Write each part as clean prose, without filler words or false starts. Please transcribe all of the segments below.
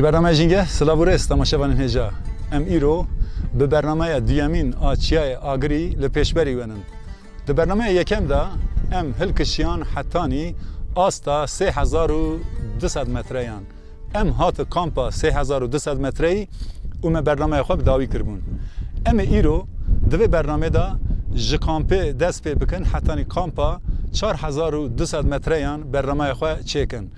برنامه جنگه سلاورست تماشاوان هجا ام ایرو به برنامه دیامین آچیای آگری لپیشبری ونن. در برنامه یکم دا ام هلکشیان حتانی آستا 3200 متریان. ام هات کامپا 3200 متری و من برنامه خواب داوی کربون. ام ایرو دوی برنامه دا ج کامپه دست پی بکن حتانی کامپا 4200 متریان برنامه خواه چیکن.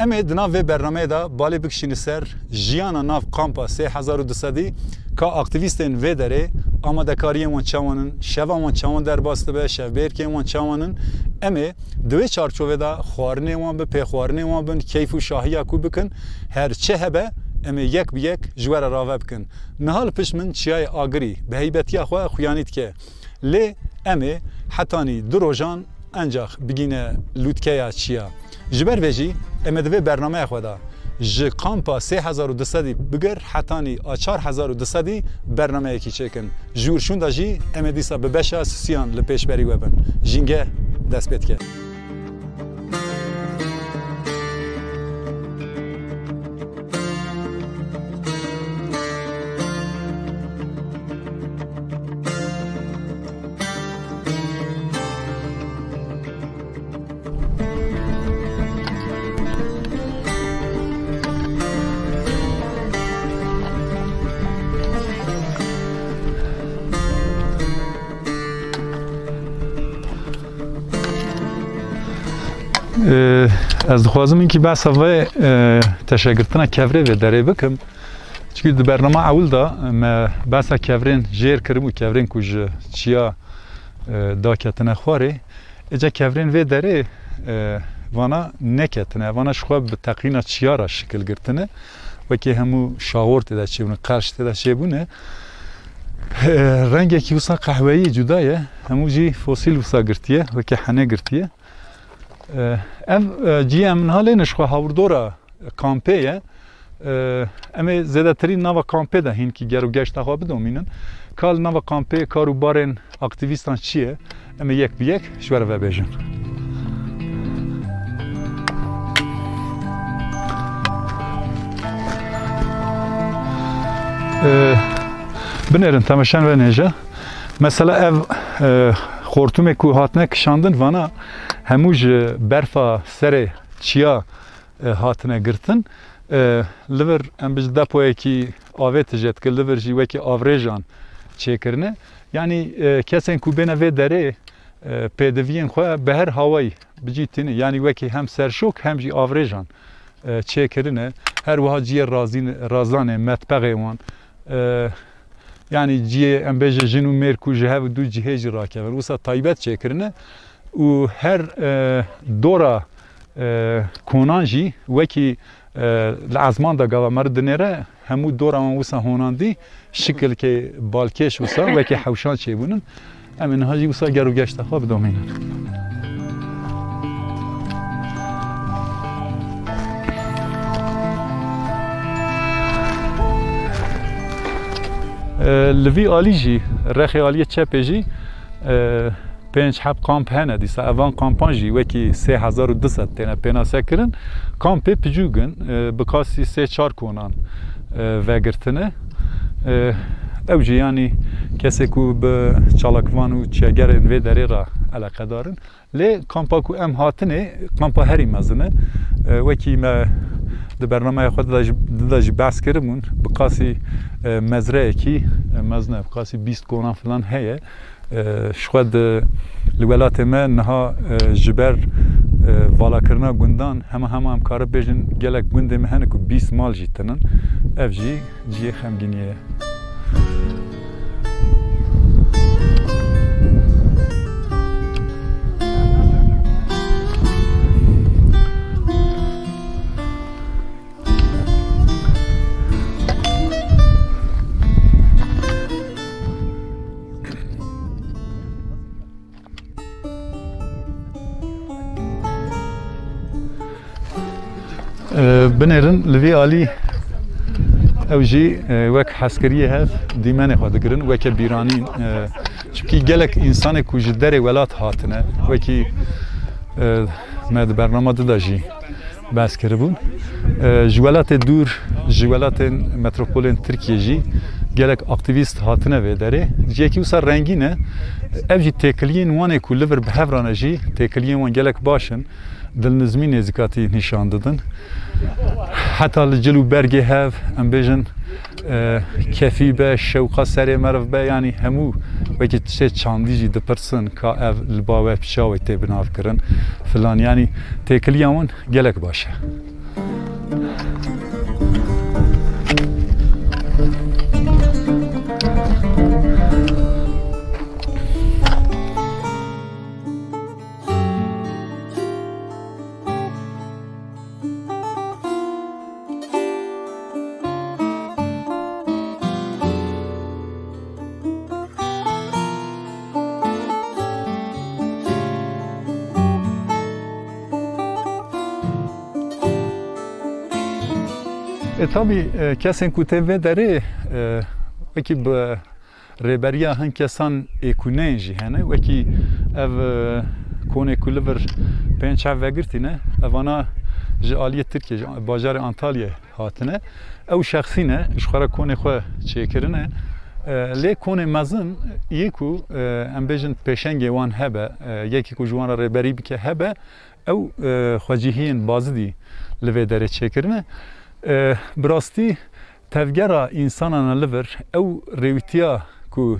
اما دناو برنامه دا بالی بکشین سر جیانا ناف کامپا 3200 که اکتیویستین و داره آماده کاری وان چوانن شوا وان چوان در باسته به شو بیرکی وان چوانن اما دوی چارچوبه دا خوارنه وان به پی خوارنه وان بن کیف و شاهی کو بکن هر چه هبه اما یک بیک جوار راوه بکن نهال پیش من چیای آگری به هیبتی خواه خویانید که لی اما حتانی دو روزان انجاخ بگینه لوتکه چیا جبر ویجی امدوی برنامه خدا ج کامپا 3200 بگر حتانی 4200 برنامه یکی چکن جورشون دا جی امدیسا به بشه سیان لپیش بری وبن جینگه دست بید که از خوازم اینکه بس اوه تشکرتنا کفره و داره بکم چون در برنامه اول دا ما بس کفرین جیر کرم و کفرین کج چیا دا کتنه خواره اجا کفرین و داره وانا نکتنه وانا شخواه به تقرین چیا را شکل گرتنه و که همو شاور تده چه بونه قرش تده چه بونه رنگی که وسا قهوه‌ای جدایه همو جی فسیل وسا گرتیه و که حنه گرتیه جی ام حالی نشخوا هاوردورا کامپیه اما زیاده ترین نوا کامپی ده هین که گرو گشت خواه بدومینن کال نوا کامپی کارو بارن اکتیویستان چیه اما یک بیک شوره و بیجن بنرن تماشان و نیجا مثلا او خورتومه که هاتنه کشاندن وانا هموج برفا سر چیا هاتنه گرتن لور ام بج دپوی که آوه تجد که لور جی وکی آوریجان چه کرنه یعنی کسی که بینه و داره پیدوین خواه به هر هوایی بجیتینه یعنی وکی هم سرشوک هم جی آوریجان چه کرنه هر وها جی رازانه مطبقه وان یعنی جی ام بج جنو مرکو جهه و دو جهه جی راکه و وسا طایبت چه کرنه و هر دورا کونانجی وکی لعزمان دا گاوا مرد نره همو دورا من وسا هوناندی شکل که بالکش وسا وکی حوشان چه بونن امین هاجی وسا گرو گشت خواه بدامینن لوی آلی جی رخی آلی چپه جی 5 حب کامپ هنه دیسا اوان کامپان جی وکی 3200 تینه پیناسه کرن کامپی پجوگن بکاسی 3-4 کنان وگرتنه او جی یعنی کسی که به چالاکوان و چیگرین وی داری را علاقه دارن لی کامپا که ام هاتنه کامپا هری مزنه وکی ما در برنامه خود داجی بحث کردمون بقاسی مزرعه کی مزنه بقاسی 20 کنان فلان هیه شخود الولات ما نها جبر والا کرنا گندان هم کار بیشن گلک گنده مهنه که 20 مال جیتنن اف جی خمگینیه بنرن لوی آلی او جی وک حسکریه هست دیمنه خود گرن وک بیرانی چونکی گلک انسان کوج در ولات هاتنه وکی مد برنامه داجی بس کربون جوالات دور جوالات متروپولین ترکیه جی گلک اکتیویست هاتنه و داره جیکی وسا رنگینه اوجی تکلیین وانه کلیور به هفرانه جی تکلیین وان گلک باشن دل نظمی نزکاتی نشان دادن حتی لجلو برگه هف ام بیجن کفی به شوقا سری مرف به یعنی همو وکی چه چاندی جی دپرسن که اف لباوه پشاوی تی بناف کرن فلان یعنی تکلیین وان گلک باشه tabii kesin kuteve dere veki be reberiya han kesan ekunenji hene veki ev kone kulver pençav vegirtine evana ji aliye Türkiye bajar Antalya hatine ev şahsine işxara kone xwe çekirine lê kone mezin yeku em bêjin pêşengê wan hebe yekî ku ji wan re rêberî bike hebe ew xwecihiyên bazidî li vê derê çêkirine bi rastî tevgera însanan li vir ew rêwîtiya ku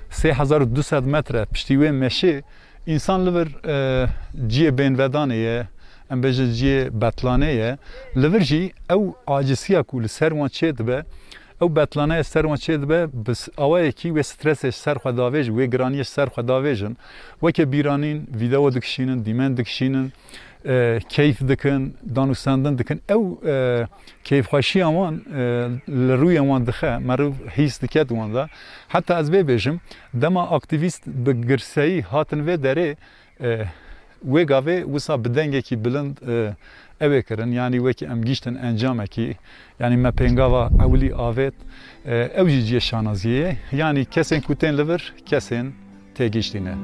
3200 metre piştî wê meşê însan li vir ciyê bênvedanê ye em bêjin ciyê betlanê ye li vir jî ew acisiya ku li ser wan çê dibe ew betlanaya ser wan çê dibe bi awayekî wê stresê ser xwe davêj wê giraniyê ser xwe davêjin weke bîranîn vîdeo dikişînin dîmen dikişînin keyf dikin danûstandin dikin ew keyfxweşiya wan li rûyê wan dixe meriv hîs dike wan da heta ez vê bêjim dema aktivîst bi girseyî hatin vê derê wê gavê wisa bi dengekî bilind evê kirin yanî wekî em gîştin encamekî yanî me pêngava ewlî avêt ew jî ciyê şanaziyê ye yanî kesên ku tên li vir kesên têgîştîne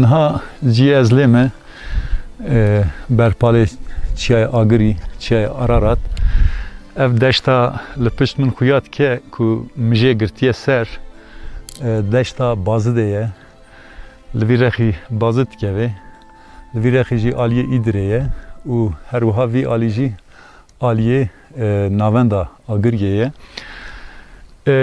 niha ciyê ez lê me berpalê çiyaya Agirî çiyaya Ararat ev deşta li pişt min xuya dike ku mijê girtiye ser deşta Bazidê ye li vî rexî Bazid dikeve li vî rexî jî aliyê Îdirê ye û her wiha vî alî jî aliyê navenda Agiriyê ye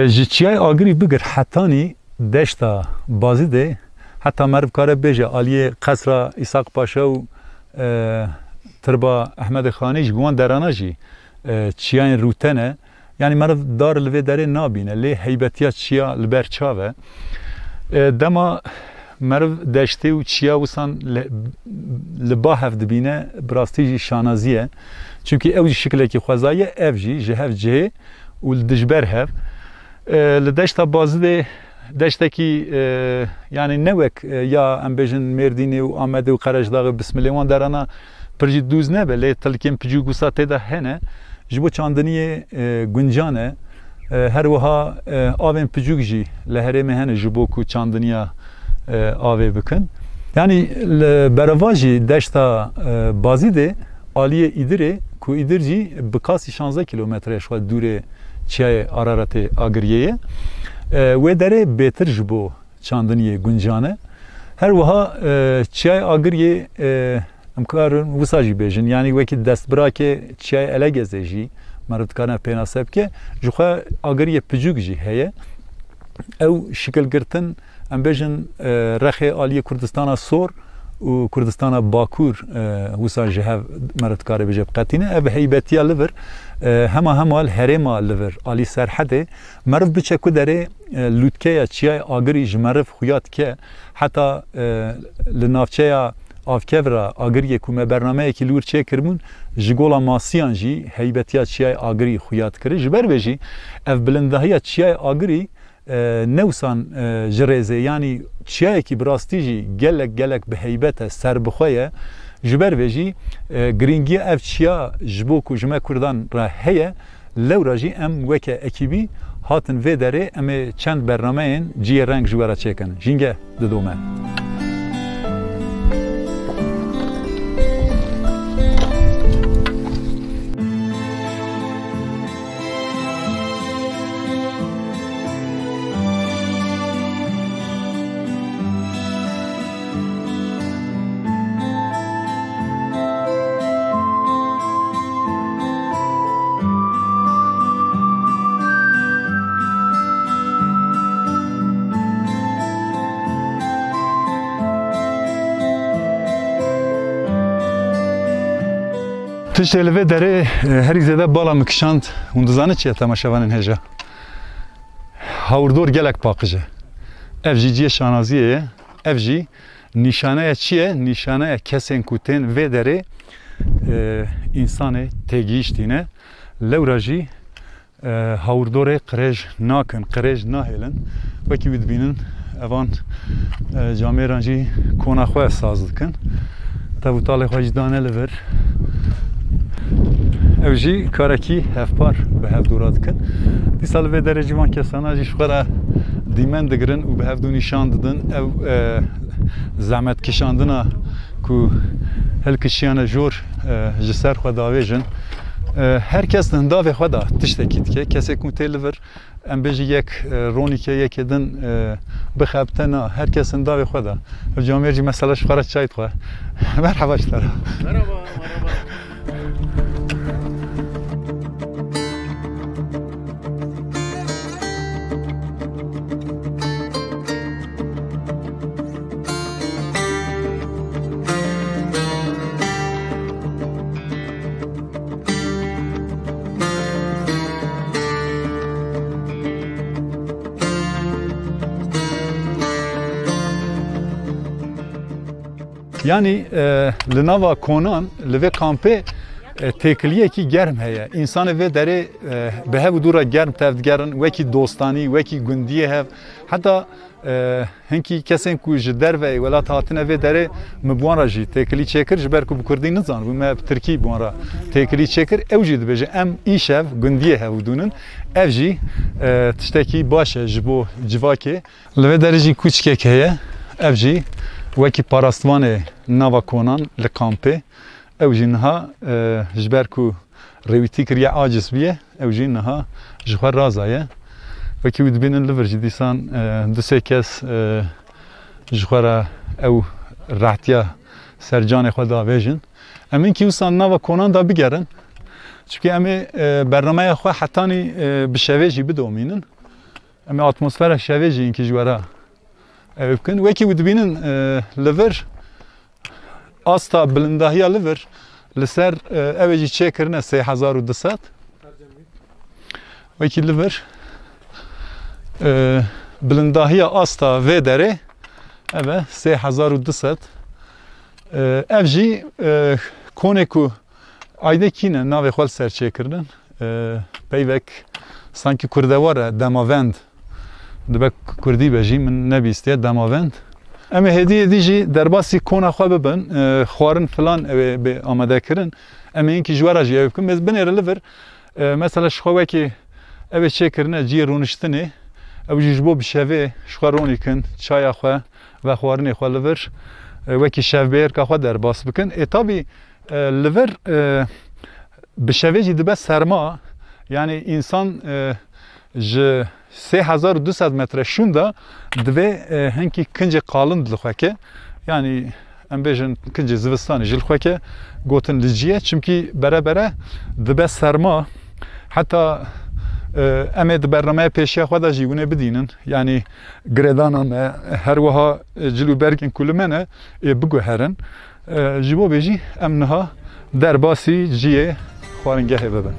ji çiyaya Agirî bigir hetanî deşta Bazidê heta meriv kare bêje aliyê Qesra İshak Paşa û Tirba Ehmedê Xanî ji wan derana jî çiyayên rûtene yanî meriv dar li vê derê nabîne lê heybetiya çiya li ber çav e dema meriv deştê û çiya wisan li ba hev dibîne bi rastî jî şanazî ye çunkî ew jî şiklekî xwezayî ye ev jî ji hev cihê û li dijber hev li deşta Bazidê deştekî yani ne wek ya em bêjin Mêrdînê û Amedê û Qerejdağê Bismilê wan derana pir jî dûz nebe lê tilkên picûk wisa têde hene ji bo çandiniyê guncan e her wiha avên picûk jî li herêmê hene ji bo ku çandiniya avê bikin yani li bereva jî deşta Bazidê aliyê Îdirê ku Îdir jî bi kasî 16 kilometre xwe dûrê çiyayê Araratê Agiriyê ye wê derê bêtir ji bo çandiniyê guncan e her wiha çiyayê Agiriyê em karin wisa jî bêjin yanî wekî destbirakê çiyayê Elegezê jî meriv dikare pênase bike ji xwe Agiriyê picûk jî heye ew şikilgirtin em bêjin rexê aliyê Kurdistana Sor û Kurdistana Bakur wisa ji hev meriv dikare bêje biqetîne ev heybetiya li vir hema hemal herêma li vir alî Serhedê meriv biçe ku derê lûtkeya çiyayê Agirî ji meriv xuya dike heta li navçeya avkevra Agiriyê ku me bernameyekî li wir çêkiribûn ji gola masiyan jî heybetiya çiyayê Agirî xuya dikire ji ber vê jî ev bilindahiya çiyayê Agirî ne wisan ji rêzê yanî çiyayekî bi rastî jî gelek bi heybet e serbixwe ye جبر ویجی گرینگی افچیا جبو کجمه کردان را هیه لوراجی ام وکه اکیبی هاتن و داره ام چند برنامه این جی رنگ جوارا چکن جینگه ددومه تشتغل داره هری زده بالا مکشاند و دزانه چیه تماشاوان هجا هاوردور گلک پاکجه افجی جی شانازیه افجی نشانه چیه نشانه کسین کوتن و داره انسان تگیشتینه لوراجی هاوردور قرج ناکن قرج ناهلن وکی بدبینن اوان جامعه رانجی کنا خواه ساز دکن تابوتال خواهی دانه لور اوجی کارکی هفپار به هف دورات کن دی سال به درجه وان کسانا جیش خورا دیمن دگرن و به هف دو نشان دادن او زحمت کشاندنا کو هل کشیانه جور جسر خود داویجن هر کس دنداوی خدا تشتکید که کسی کن تلور ام بیجی یک رونی که یک دن بخبتنا هر کس دنداوی خدا جامعه جی مسئله شخورا چایت خواه مرحبا اشترا مرحبا Yani لناوا کنان لوی کامپه تکلیه کی گرم هیا انسان و داره به هر دورا گرم تفدگرن وکی دوستانی وکی گندیه هف حتی هنکی کسین کو جدر و ولات هاتنه و داره مبوان راجی تکلی چکر جبر کو بکردی نزان و ما ترکی بوان را تکلی چکر اوجید بجه ام ایشف گندیه هف دونن اوجی تشتکی باشه جبو جواکی لوی داره جی کوچکه که اوجی وکی پاراستوان نوا کنان لکامپه او جنها جبر کو رویتی کریا عاجز بیه او جنها جخور رازایه وکی ود بینن لورج دیسان دو سه کس جخور او راحتیا سرجان خود داویجن امین کی وسان نوا کنان دا بگرن چونکه امی برنامه خو حتانی بشویجی بدومینن امی اتمسفر شویجی اینکی جوارا بکن وکی ود بینن لور استا بلندهیا لور لسر اوجی چکرنه 3200 وکی لور بلندهیا استا و داره اوه 3200 اوجی کونه کو ayda kine navê xwe serçêkirinin peyvek sanki kurdewar e demavend dibe kurdî be jî min nebîstiye demavend em ê hêdiyê dî jî derbasî kona xwe bibin xwarin filan ew ê bê amadekirin em ê hinkî ji wera jî ew bikin mêz binêre li vir mesela ji xwe wekî ew ê çêkirine ciyê rûniştinê ew jî ji bo bişevê ji xwe ronîkin çaya xwe ve xwarinê xwe li vir wekî şevbêrka xwe derbas bikin tabii li vir bi şevê jî dibe serma yani insan ji 3200 metre şunda divê hinkî kincê qalin li xweke yani em bêjin kincê zivistanê ji li xweke gotin li ciyê çimkî berebere dibe serma heta em ê di bernameya pêşiya xwe de jî hûn ê bidînin yani girêdana me her wiha cil û bergên ku li me ne ê biguherin ji bo vê jî em niha derbasî ciyê xwaringehê bibin.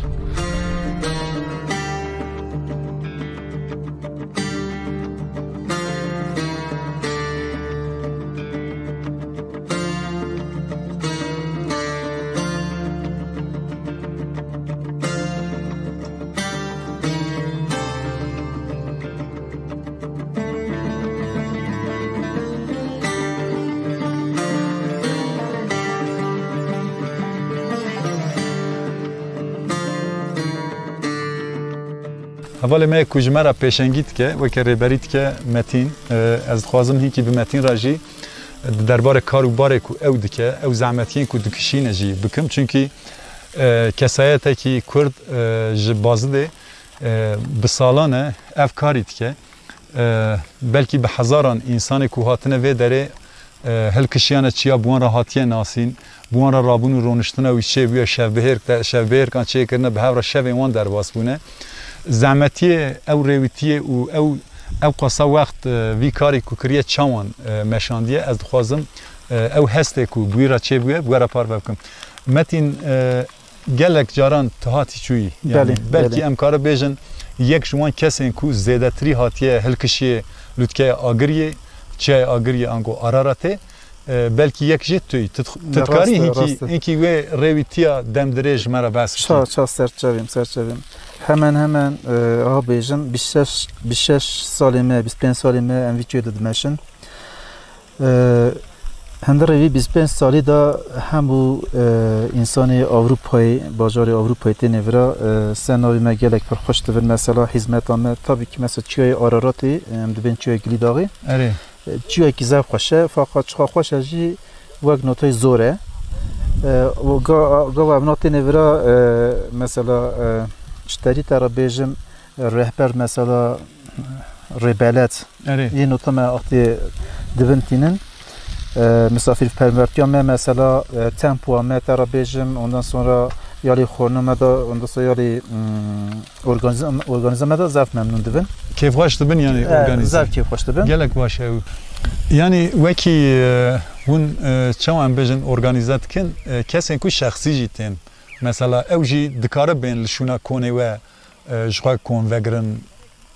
حوالی ما کجمرا پیشنگیت که و که ریبریت که متین از خوازم هی که به متین راجی دربار کار و باره کو او دکه او زحمتین کو دکشینه جی بکم چونکی کسایت کی کرد جبازده به سالانه افکاریت که بلکی به هزاران انسان کو هاتنه و داره هل کشیانه چیا بوان را هاتیه ناسین بوان را رابون و رونشتنه و چه بیا شب بهر کان چه کرنه به هر شب وان در باس بونه زحمتی او رویتیه او قصه وقت وی کاری کو کریه چاوان مشاندیه از خوازم او هسته کو بوی را چه بوی را پار بکم متین گلک جاران تهاتی چوی یعنی بلکی امکار بیجن یک جوان کسین کو زیادتری هاتیه هلکشیه لطکه آگریه چه آگریه آنگو آراراته بلکی یک جت توی تذکاری اینکی و رویتیا دم درج مرا بس چا سرچویم hemen abicim 26 salime 25 salime em videoda demeşin henderevi 25 sali da hem bu insanı Avrupa'yı bajarı Avrupa'yı tenevra senavi me gelek per hoş devir mesela hizmet ama tabii ki mesela çiğ araratı em de ben çiğ gilidağı çiğ ki zevk hoşe fakat çok hoş aji vak notay zore و گاو ابناتی نورا مثلا اشتری ترا بیجم رهبر مثلا ریبلت این نوتما وقتی دبنتینن misafir pervertiyame mesela tempoame tera بیجم ondan sonra yali xornama da ondan sonra yali organizama da zaf memnun dibin keyf hoş dibin yani organize zaf keyf hoş dibin gelek baş ev yani veki hun çawan bejin organizat kin kesin ku şahsi jitin mesela evji dikare ben şuna kone ve jwa kon vegrin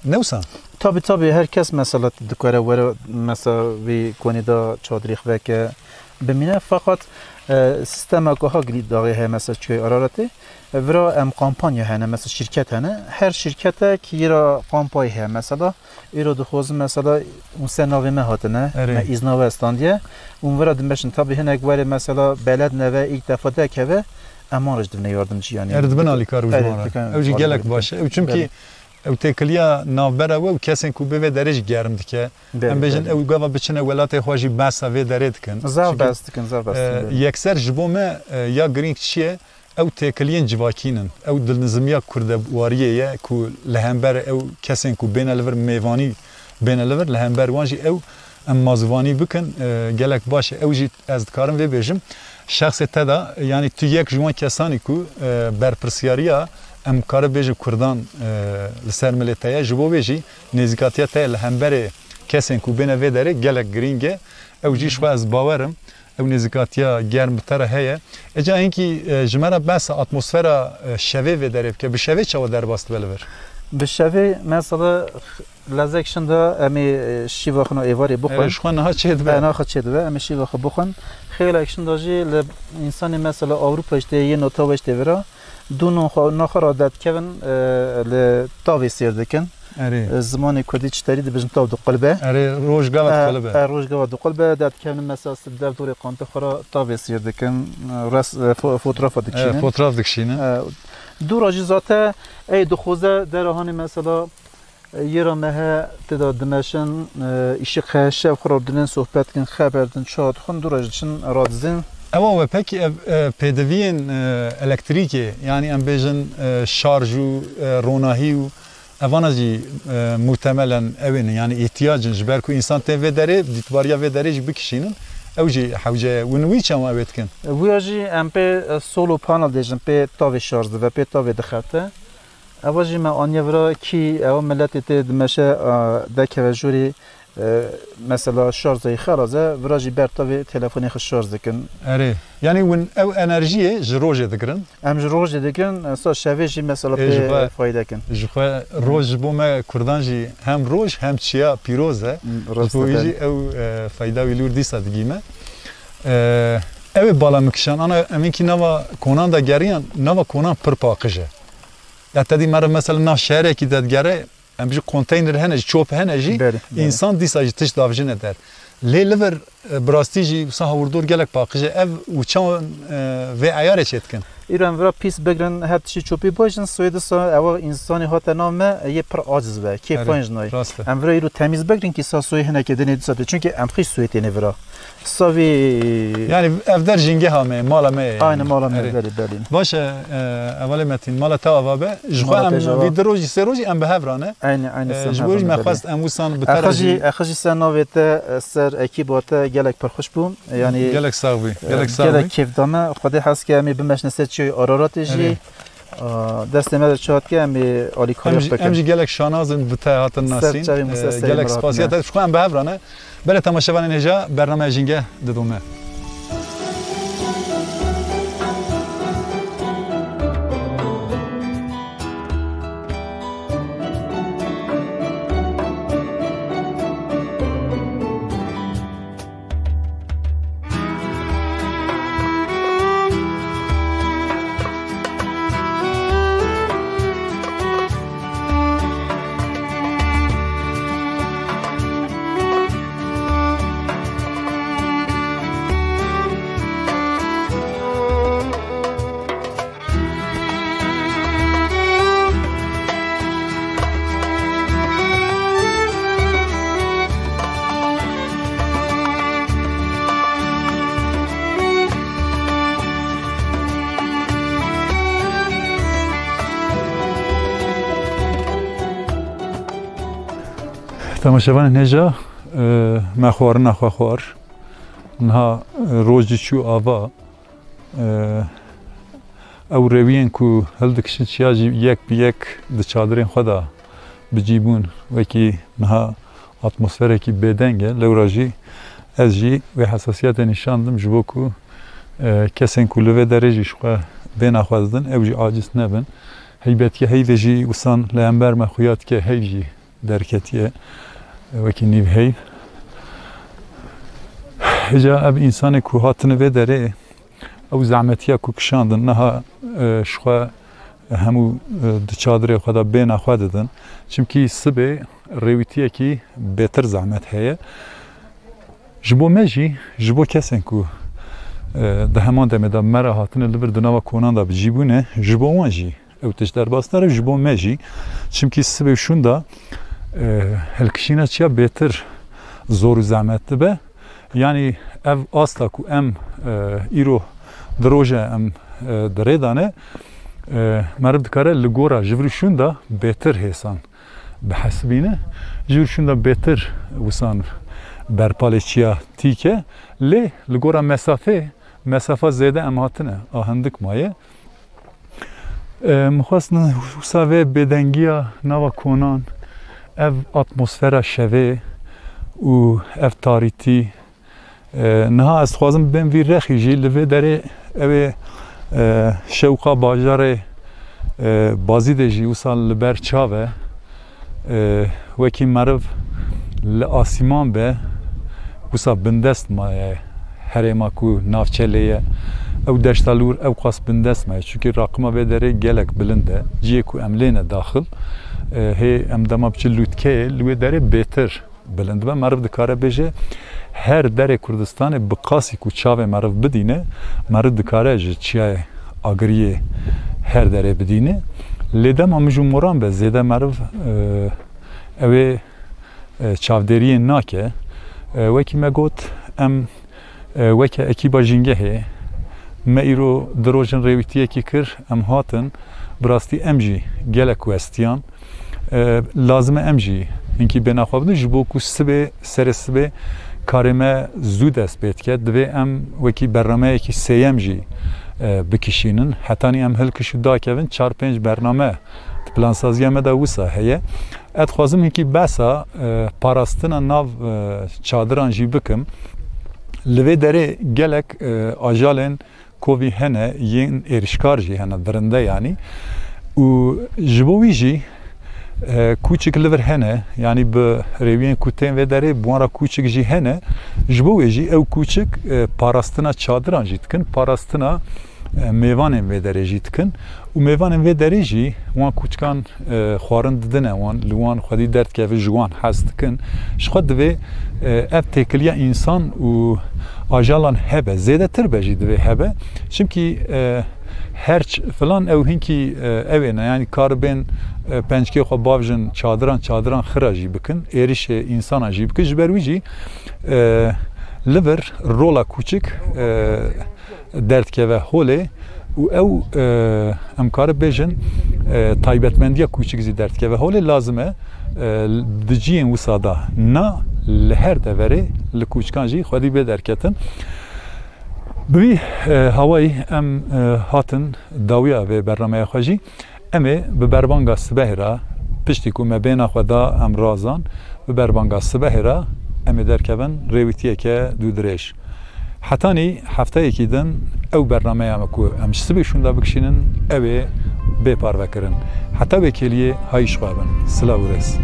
newsa tabi herkes mesela dikare ve mesela vi konida çadrix veke bimine fakat sistema ko hagli dağı he mesela çöy ararati vera em kampanya hene mesela şirket hene her şirkete ki yira kampanya he mesela iro duhoz mesela un senavime hatine me iznave standiye un vera demeşin tabi henek var mesela beled neve ilk defa da keve amarj dibne yardımcı yani erdibin ali kar uzmara evji gelek başı çünkü ev tekliya navbera ve kesin ku be derece germ dike em bejin ev gava biçine welate hoji basa ve deretkin zav bastikin yekser jibome ya grink çiye ev tekliyen civakinin ev dilnizmiya kurde wariye ye ku lehember ev kesin ku benelver mevani benelver lehember wanji ev em mazvani bikin gelek baş ev jit ez dikarim ve bejim şahsi tada yani tu yek jwan kesani ku berpirsiyariya em kare beji Kurdan li ser milleteye ji bo bejî nêzîkatiya te li hemberê kesên ku bêne vê derê gelek giring e ew jî xwe ez bawerim ew nêzîkatiya germ bi te re heye eca hinkî ji me re behsa atmosfera şevê vê derê bike bi şevê çawa derbas dibe li vir bi şevê mesela lezek şinda em ê şîva xwe êvarê bixwin ji xwe niha çê dibe niha çê dibe em ê şîva xwe bixwin xêlek şinda jî li însanê mesela Awropa jî tê yê notava jî tê vira دونو نخرا داد کن لطاوی سیر دکن زمانی کردی چتری دبیجم تاو دو قلبه روزگاه دو قلبه داد کن مثلا در دوری قانت خرا طاوی سیر دکن رس فوتوغراف دکشینه دو راجی ذاته ای دو خوزه در هانی مثلا یرا مه تداد دمشن ایشی خشب خرابدن صحبت کن خبردن شاد خون دو راجیشن رادزین Ama peki pediviyen elektriki yani em bejin şarjı ronahi evanacı muhtemelen evin yani ihtiyacın jiber ku insan te vedere ditbariya vedere bir kişinin evci havce winwi çama etkin. Bu aji em pe solo panel dejin pe tavi şarjı ve pe tavi dixate. Avaji me anyevra ki ev millet te demeşe dekeve juri mesela şarjı xaraze vraji bertavi telefonu şarj dikin. Eri. Yani win ev enerjiye jroje dikirin. Em jroje dikin, sa şeveji mesela pe fayda kin. Jxwe roj bu me kurdanji hem roj hem çiya piroze. Rojji ev fayda wilur disa digime. Ev bala mikşan ana eminki nava konan da geriyan nava konan pir paqije. Ya tedi mer mesela nav şehre ki dadgare em bir konteyner heneci çöp heneci insan disa tiş davjin eder. Lever brastici saha vurdur gelek paqije ev uçan ve ayar etkin. ایران ورا پیس بگرن هر چی چوبی باشن سوید سا اول انسانی هات نامه یه پر عاجز و کی پنج نای ام ورا ایرو تمیز بگرن که سا سوی هنه که دنید ساده چون که ام خیلی سویت نه ورا ساوی یعنی افدر جنگه همه مال همه aynı مال همه بله بله باشه اول متین مال تا وابه جخوا ام ویدروجی سروجی ام به هفرانه aynı جبوج مخواست ام وسان بترجی اخجی سنویت سر اکیبات گلک پرخوش بوم یعنی گلک ساوی گلک کیف دامه خودی هست که می بمشنسه چی آراراتشی دست ما شاد که می عالی کاری بکنم امجی گلک شانازن بتاعت الناسین گلک سپاسیات شخوا ام به هفرانه بله تماشاوان نجا برنامه جنگه ددومه تماشاوان نجا مخوار نخوار نها روزی چو آوا او رویین کو هل دکشت شیاجی یک بیک د چادرین خدا بجیبون وکی نها اتمسفره کی بدنگه لوراجی از جی و حساسیت نشاندم جبو کو کسین کو لوه درجی شخوا بین اخوازدن او جی عاجز نبن هیبت که هیده جی وسان لامبر مخویات که هیجی درکتیه وکی نیو هی هجا اب انسان کو هاتنه و داره او زعمتیه کو کشاندن نها شخوا همو دچادره خدا بین اخوا دادن چمکی سبه رویتیه کی بهتر زحمت هیه جبو مجی جبو کسین کو ده همان دمه دا مرا هاتنه لبر دناوا کونان دا بجیبونه جبو وانجی او تشتر باستاره جبو مجی چمکی سبه شون دا هلکشینا چیا بهتر زور و زحمت به یعنی اف آستا کو ام ایرو دروژه ام دره دانه مرد کاره لگورا جوریشون دا بهتر هستن به حسبینه جوریشون دا بهتر وسان برپالچیا تیکه لی لگورا مسافه زیاده ام هاتنه آهندک مایه مخواستن وساوه بدنگیا نوا کنان اف اتمسفره شوه و اف تاریتی نها از خوازم بین وی رخی جی لوه داره اوه شوقا باجار بازی ده جی وصال لبر چاوه وکی مرف لآسیمان به وصال بندست مایه هرما کو نافچه لیه او دشتالور او قاس بندست مایه چونکه رقمه به داره گلک بلنده جیه کو املینه داخل هی ام دما بچه لوتکه لوه داره بهتر بلند به مرف دکاره بجه هر در کردستان بقاسی کو چاوه مرف بدینه مرف دکاره جه چیه آگریه هر دره بدینه لیدم همجون مران به زیده مرف اوه چاودریه ناکه وکی مگوت ام وکی اکیبا جنگه هی ما ایرو دروژن رویتیه کی کر ام هاتن براستی امجی گلک وستیان لازم امجی اینکه بنا خوابدن جبو کو سبه سر سبه کارمه زود است بیت که دوی ام وکی برنامه کی سیم جی بکشینن حتی ام هل کشو دا کهون 4-5 برنامه پلان سازی ام دا وسا هیه ات خوازم اینکه بسا پاراستنا ناو چادران جی بکم لوی داره گلک آجالن کووی هنه ین ایرشکار جی هنه درنده یعنی و جبوی جی کوچک لور هنه یعنی به رویین کوتین و داره بوارا کوچک جی هنه جبوی جی او کوچک پاراستنا چادران جی تکن پاراستنا میوانên vê derê jî dikin û mêvanên vê derê jî wan kûçkan xwarin didine wan li wan xwedî derdkeve ji wan hez dikin ji xwe divê ev têkiliya însan û ajalan hebe zêdetir be jî divê hebe çimkî herç filan ew hinkî ew ê ne yani karibên pençkê xwe bavjin çadiran xira jî bikin êrişê însana jî bikin ji ber wî jî li vir rola kûçik derdkeve holê û ew em karib bêjin taybetmendiya kûçik zî derdkeve holê lazim e di ciyên wisa da na li her deverê li kûçikan jî xwedî bê derketin. Bi vî hawayî em hatin dawiya vê bernameya xwe jî em ê bi berbanga sibehê ra piştî ku me bêhna xwe da em razan bi berbanga sibehê ra em ê derkevin rêwîtiyeke dûdirêj. Hetanî hefteyekî din ew bernameya me ku em ji sibê şûn da bikişînin ew ê bêparvekirin. Heta wê kêliyê hayî ji xwe bin. Silav û rêz.